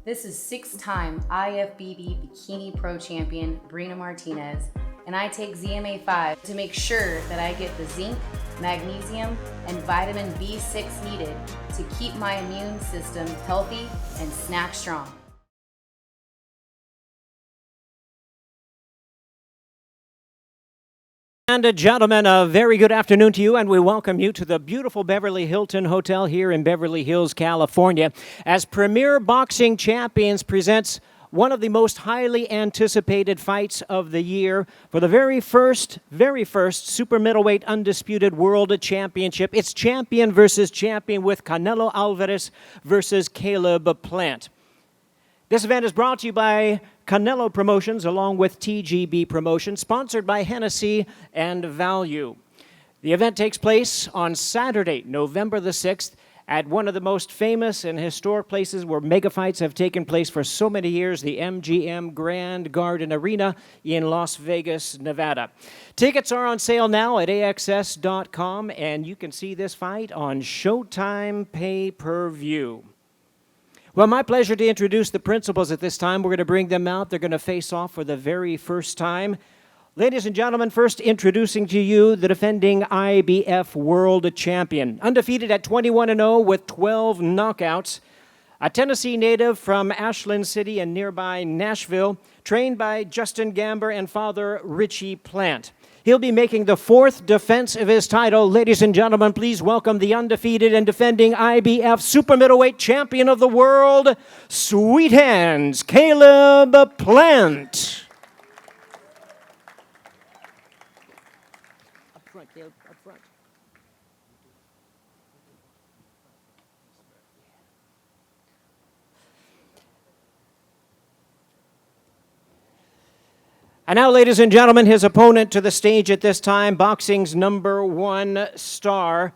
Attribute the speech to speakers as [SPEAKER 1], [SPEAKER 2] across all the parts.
[SPEAKER 1] This is six-time IFBB Bikini Pro Champion Brina Martinez, and I take ZMA5 to make sure that I get the zinc, magnesium, and vitamin B6 needed to keep my immune system healthy and snack strong.
[SPEAKER 2] And gentlemen, a very good afternoon to you, and we welcome you to the beautiful Beverly Hilton Hotel here in Beverly Hills, California, as Premier Boxing Champions presents one of the most highly anticipated fights of the year for the very first super middleweight undisputed world championship. It's champion versus champion with Canelo Alvarez versus Caleb Plant. This event is brought to you by Canelo Promotions along with TGB Promotions, sponsored by Hennessy and Value. The event takes place on Saturday, November the 6th, at one of the most famous and historic places where mega fights have taken place for so many years, the MGM Grand Garden Arena in Las Vegas, Nevada. Tickets are on sale now at AXS.com, and you can see this fight on Showtime Pay-Per-View. Well, my pleasure to introduce the principals at this time. We're going to bring them out. They're going to face off for the very first time. Ladies and gentlemen, first introducing to you the defending IBF World Champion. Undefeated at 21-0 with 12 knockouts. A Tennessee native from Ashland City and nearby Nashville. Trained by Justin Gamber and father Richie Plant. He'll be making the fourth defense of his title. Ladies and gentlemen, please welcome the undefeated and defending IBF Super Middleweight Champion of the World, Sweet Hands, Caleb Plant. Up front, Caleb, up front. And now, ladies and gentlemen, his opponent to the stage at this time, boxing's #1 star.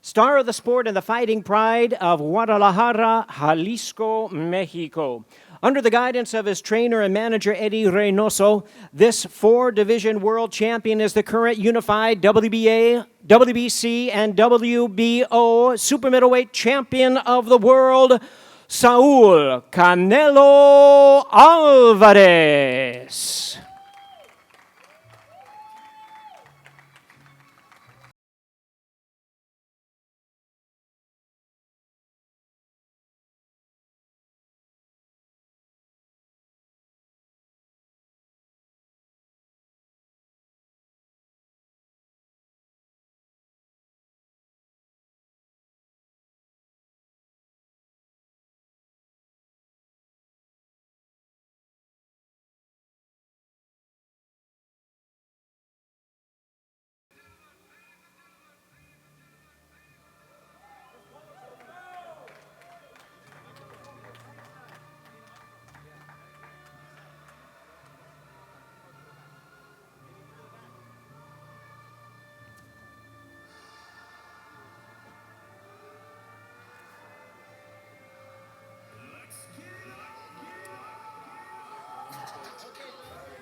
[SPEAKER 2] Star of the sport and the fighting pride of Guadalajara, Jalisco, Mexico. Under the guidance of his trainer and manager, Eddie Reynoso, this four-division world champion is the current unified WBA, WBC, and WBO super middleweight champion of the world, Saul Canelo Alvarez.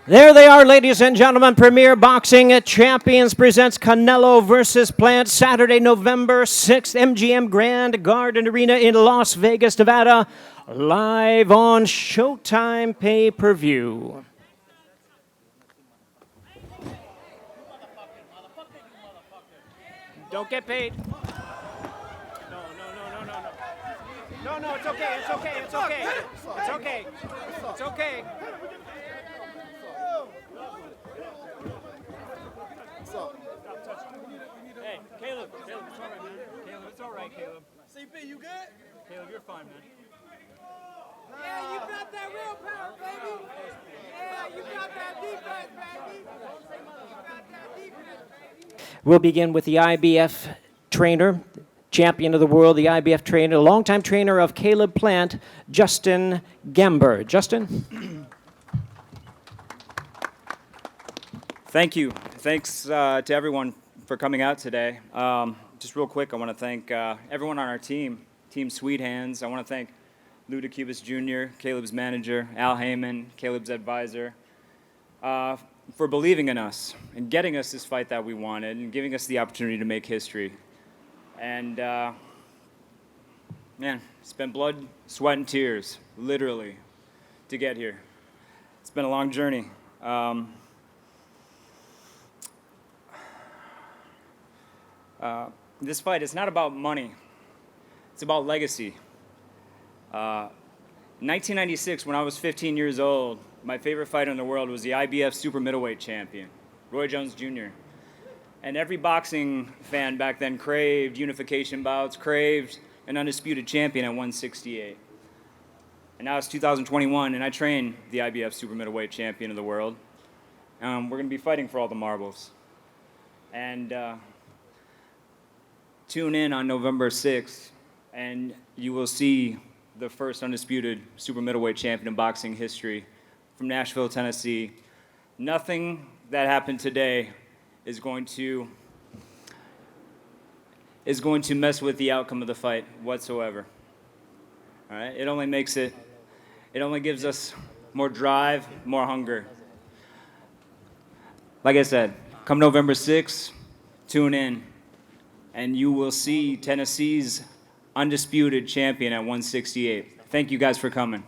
[SPEAKER 2] There they are, ladies and gentlemen. Premier Boxing Champions presents Canelo versus Plant, Saturday, November 6th, MGM Grand Garden Arena in Las Vegas, Nevada, live on Showtime Pay-Per-View. Don't get paid. No, it's okay. It's okay. Hey, Caleb, it's all right, man. Caleb, it's all right, Caleb.
[SPEAKER 3] CP, you good?
[SPEAKER 2] Caleb, you're fine, man.
[SPEAKER 3] Yeah, you got that real power, baby. Yeah, you got that defense, baby. You got that defense, baby.
[SPEAKER 2] We'll begin with the IBF trainer, champion of the world, the IBF trainer, longtime trainer of Caleb Plant, Justin Gamber. Justin?
[SPEAKER 4] Thank you. Thanks to everyone for coming out today. Just real quick, I want to thank everyone on our team, Team Sweet Hands. I want to thank Lou DeCubas Jr., Caleb's manager, Al Heyman, Caleb's advisor, for believing in us and getting us this fight that we wanted and giving us the opportunity to make history. And, man, Spent blood, sweat, and tears, literally, to get here. It's been a long journey. This fight, it's not about money. It's about legacy. 1996, when I was 15 years old, my favorite fighter in the world was the IBF super middleweight champion, Roy Jones Jr. And every boxing fan back then craved unification bouts, craved an undisputed champion at 168. And now it's 2021, and I train the IBF super middleweight champion of the world. We're going to be fighting for all the marbles. And tune in on November 6th, and you will see the first undisputed super middleweight champion in boxing history from Nashville, Tennessee. Nothing that happened today is going to mess with the outcome of the fight whatsoever. All right? It only gives us more drive, more hunger. Like I said, come November 6th, tune in, and you will see Tennessee's undisputed champion at 168. Thank you guys for coming.